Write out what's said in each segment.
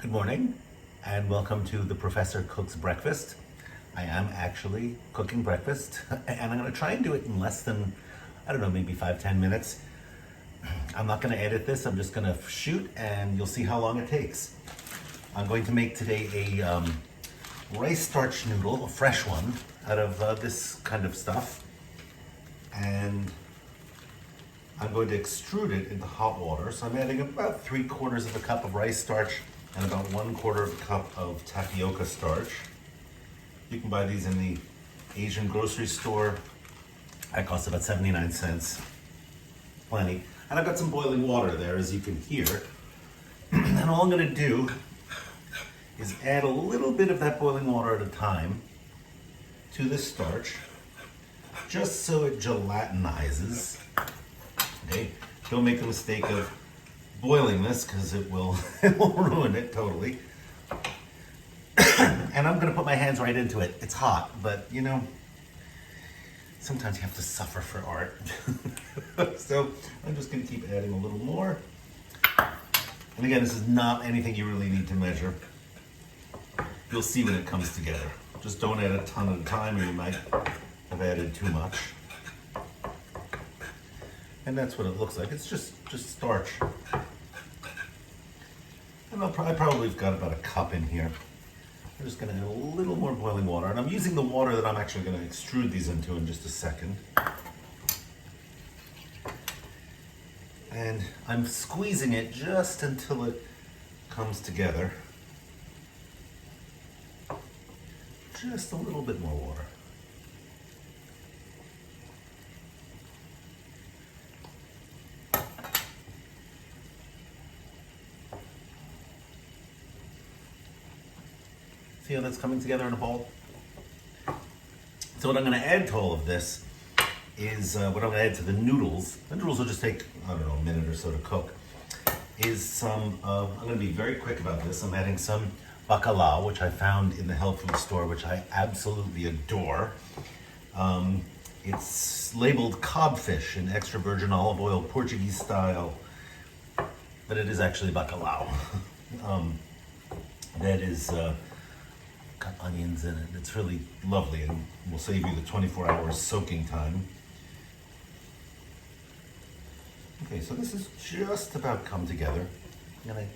Good morning and welcome to the Professor Cooks Breakfast. I am actually cooking breakfast and I'm going to try and do it in less than, I don't know, maybe 5-10 minutes. I'm not going to edit this, I'm just going to shoot and you'll see how long it takes. I'm going to make today a rice starch noodle, a fresh one, out of this kind of stuff. And I'm going to extrude it into hot water. So I'm adding about 3/4 of a cup of rice starch and about 1/4 of a cup of tapioca starch. You can buy these in the Asian grocery store. That costs about 79 cents. Plenty. And I've got some boiling water there, as you can hear. And all I'm going to do is add a little bit of that boiling water at a time to this starch, just so it gelatinizes. Okay, don't make the mistake of boiling this because it will ruin it totally. And I'm gonna put my hands right into it. It's hot, but you know, sometimes you have to suffer for art. So I'm just gonna keep adding a little more. And again, this is not anything you really need to measure. You'll see when it comes together. Just don't add a ton at a time or you might have added too much. And that's what it looks like. It's just starch. And I probably have got about a cup in here. I'm just gonna add a little more boiling water. And I'm using the water that I'm actually gonna extrude these into in just a second. And I'm squeezing it just until it comes together. Just a little bit more water. See how that's coming together in a bowl? So what I'm going to add to all of this is what I'm going to add to the noodles. The noodles will just take, I don't know, a minute or so to cook. Is some, I'm going to be very quick about this. I'm adding some Bacalao, which I found in the health food store, which I absolutely adore. It's labeled codfish in extra virgin olive oil, Portuguese style, but it is actually Bacalao. That is got onions in it. It's really lovely and will save you the 24 hours soaking time. Okay, so this is just about come together. And I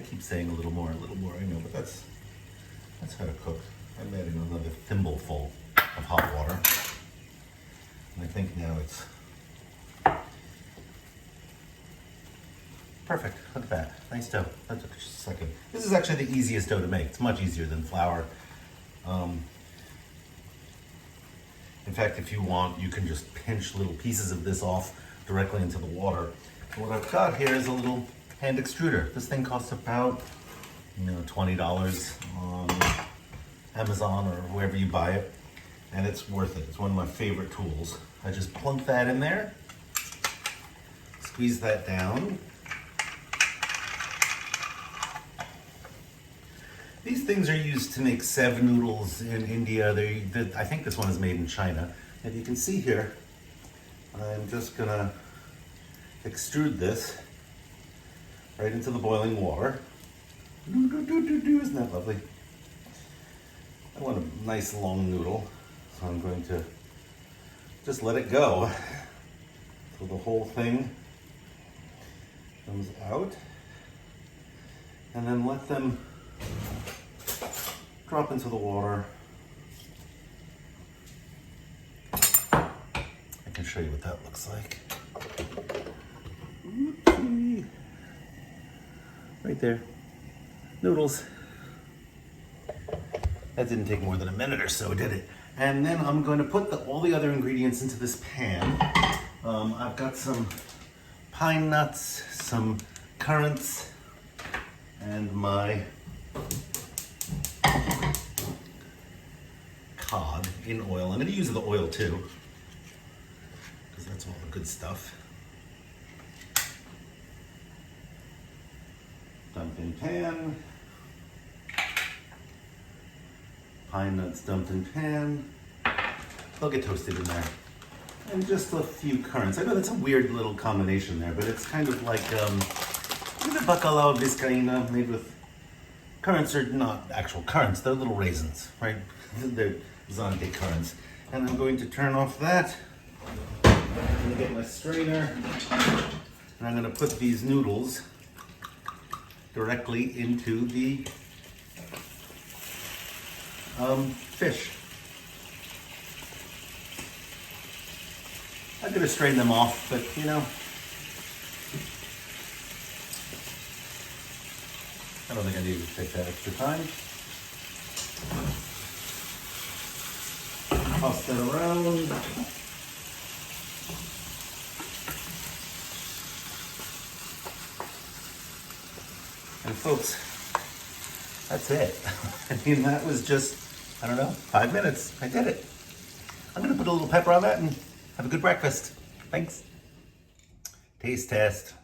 keep saying a little more, I know, but that's how to cook. I'm adding another thimbleful of hot water. And I think now it's perfect. Look at that. Nice dough. That took just a second. This is actually the easiest dough to make. It's much easier than flour. In fact, if you want, you can just pinch little pieces of this off directly into the water. So what I've got here is a little hand extruder. This thing costs about, $20 on Amazon or wherever you buy it. And it's worth it. It's one of my favorite tools. I just plunk that in there, squeeze that down. These things are used to make sev noodles in India. I think this one is made in China. And you can see here, I'm just gonna extrude this right into the boiling water. Isn't that lovely? I want a nice long noodle, so I'm going to just let it go till the whole thing comes out. And then let them drop into the water. I can show you what that looks like. Oopsie. Right there. Noodles. That didn't take more than a minute or so, did it? And then I'm going to put all the other ingredients into this pan. I've got some pine nuts, some currants, and my cod in oil. I'm going to use the oil too, because that's all the good stuff. Dumped in pan. Pine nuts dumped in pan. They'll get toasted in there. And just a few currants. I know that's a weird little combination there, but it's kind of like the bacalao Vizcaína made with Currants are not actual currants, they're little raisins, right? They're Zonte currants. And I'm going to turn off that. I'm going to get my strainer. And I'm going to put these noodles directly into the fish. I'm going to strain them off, but you know, I don't think I need to take that extra time. Toss that around. And folks, that's it. I mean, that was just, I don't know, 5 minutes. I did it. I'm gonna put a little pepper on that and have a good breakfast. Thanks. Taste test.